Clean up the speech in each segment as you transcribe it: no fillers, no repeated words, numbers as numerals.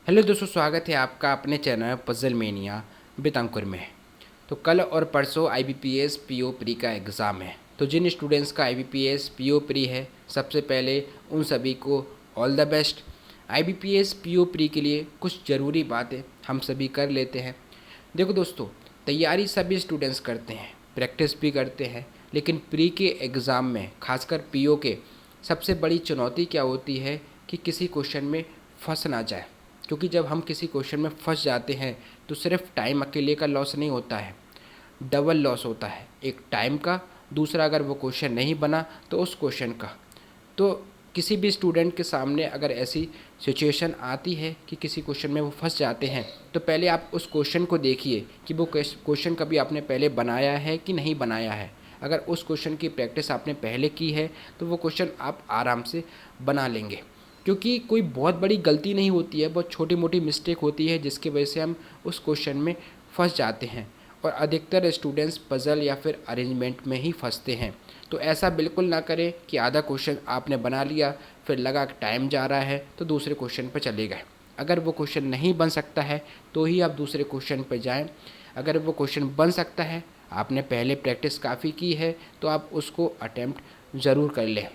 Hello दोस्तों, स्वागत है आपका अपने चैनल पजल मेनिया विद अंकुर में। तो कल और परसों आईबीपीएस पीओ प्री का एग्ज़ाम है। तो जिन स्टूडेंट्स का आईबीपीएस पीओ प्री है, सबसे पहले उन सभी को all the best. IBPS PO pre के लिए कुछ ज़रूरी बातें हम सभी कर लेते हैं। देखो दोस्तों, तैयारी सभी स्टूडेंट्स करते हैं, प्रैक्टिस भी करते हैं, लेकिन प्री के एग्ज़ाम में खासकर पीओ के सबसे बड़ी चुनौती क्या होती है कि किसी क्वेश्चन में फंस ना जाए। क्योंकि जब हम किसी क्वेश्चन में फंस जाते हैं तो सिर्फ टाइम अकेले का लॉस नहीं होता है, डबल लॉस होता है। एक टाइम का, दूसरा अगर वो क्वेश्चन नहीं बना तो उस क्वेश्चन का। तो किसी भी स्टूडेंट के सामने अगर ऐसी सिचुएशन आती है कि किसी क्वेश्चन में वो फंस जाते हैं, तो पहले आप उस क्वेश्चन को देखिए कि वो क्वेश्चन कभी आपने पहले बनाया है कि नहीं बनाया है। अगर उस क्वेश्चन की प्रैक्टिस आपने पहले की है तो वो क्वेश्चन आप आराम से बना लेंगे। क्योंकि कोई बहुत बड़ी गलती नहीं होती है, बहुत छोटी मोटी मिस्टेक होती है जिसकी वजह से हम उस क्वेश्चन में फंस जाते हैं। और अधिकतर स्टूडेंट्स पज़ल या फिर अरेंजमेंट में ही फंसते हैं। तो ऐसा बिल्कुल ना करें कि आधा क्वेश्चन आपने बना लिया, फिर लगा कि टाइम जा रहा है तो दूसरे क्वेश्चन पर चले गए। अगर वो क्वेश्चन नहीं बन सकता है तो ही आप दूसरे क्वेश्चन पर जाएं। अगर वो क्वेश्चन बन सकता है, आपने पहले प्रैक्टिस काफ़ी की है, तो आप उसको अटेम्प्ट ज़रूर कर लें।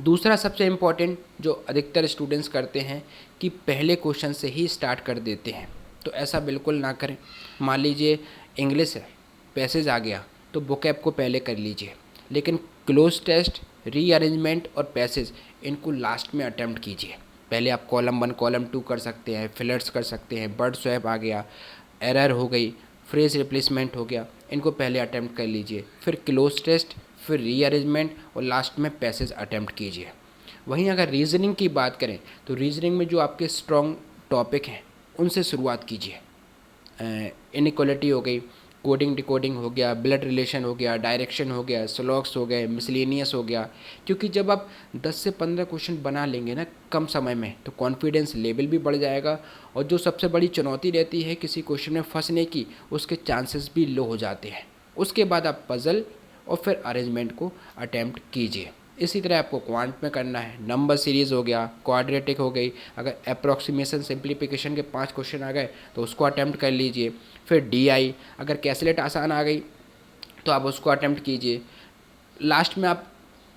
दूसरा सबसे इम्पॉर्टेंट जो अधिकतर स्टूडेंट्स करते हैं कि पहले क्वेश्चन से ही स्टार्ट कर देते हैं। तो ऐसा बिल्कुल ना करें। मान लीजिए इंग्लिश है, पैसेज आ गया तो बुकैप को पहले कर लीजिए, लेकिन क्लोज टेस्ट, रीअरेंजमेंट और पैसेज इनको लास्ट में अटेम्प्ट कीजिए। पहले आप कॉलम 1 कॉलम 2 कर सकते हैं, फिलर्स कर सकते हैं, वर्ड स्वैप आ गया, एरर हो गई, फ्रेज रिप्लेसमेंट हो गया, इनको पहले अटेम्प्ट कर लीजिए। फिर क्लोज टेस्ट, फिर रीअरेंजमेंट और लास्ट में पैसेज अटेम्प्ट कीजिए। वहीं अगर रीजनिंग की बात करें तो रीजनिंग में जो आपके स्ट्रॉन्ग टॉपिक हैं उनसे शुरुआत कीजिए। इनइक्वालिटी हो गई, कोडिंग डिकोडिंग हो गया, ब्लड रिलेशन हो गया, डायरेक्शन हो गया, स्लॉग्स हो गए, मिसलेनियस हो गया। क्योंकि जब आप 10 से 15 क्वेश्चन बना लेंगे ना कम समय में, तो कॉन्फिडेंस लेवल भी बढ़ जाएगा। और जो सबसे बड़ी चुनौती रहती है किसी क्वेश्चन में फंसने की, उसके चांसेस भी लो हो जाते हैं। उसके बाद आप पज़ल और फिर अरेंजमेंट को अटैम्प्ट कीजिए। इसी तरह आपको क्वांट में करना है, नंबर सीरीज़ हो गया, क्वाड्रेटिक हो गई, अगर अप्रॉक्सीमेशन सिंप्लीफिकेशन के 5 क्वेश्चन आ गए तो उसको अटैम्प्ट कर लीजिए। फिर डीआई, अगर कैलकुलेट आसान आ गई तो आप उसको अटैम्प्ट कीजिए। लास्ट में आप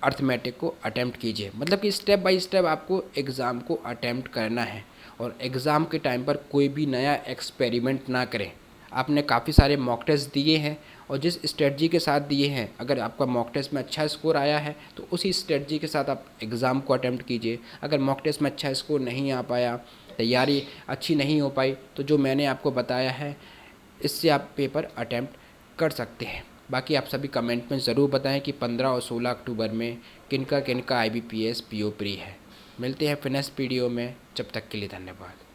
अर्थमेटिक को अटैम्प्ट कीजिए। मतलब कि स्टेप बाय स्टेप आपको एग्ज़ाम को अटैम्प्ट करना है। और एग्ज़ाम के टाइम पर कोई भी नया एक्सपेरिमेंट ना करें। आपने काफ़ी सारे मॉक टेस्ट दिए हैं और जिस स्ट्रेटजी के साथ दिए हैं, अगर आपका मॉक टेस्ट में अच्छा स्कोर आया है तो उसी स्ट्रेटजी के साथ आप एग्ज़ाम को अटैम्प्ट कीजिए। अगर मॉक टेस्ट में अच्छा स्कोर नहीं आ पाया, तैयारी अच्छी नहीं हो पाई, तो जो मैंने आपको बताया है इससे आप पेपर अटैम्प्ट कर सकते हैं। बाकी आप सभी कमेंट में ज़रूर बताएं कि 15 और 16 अक्टूबर में किनका किनका आईबीपीएस पीओ प्री है। मिलते हैं फिर नेक्स्ट वीडियो में, जब तक के लिए धन्यवाद।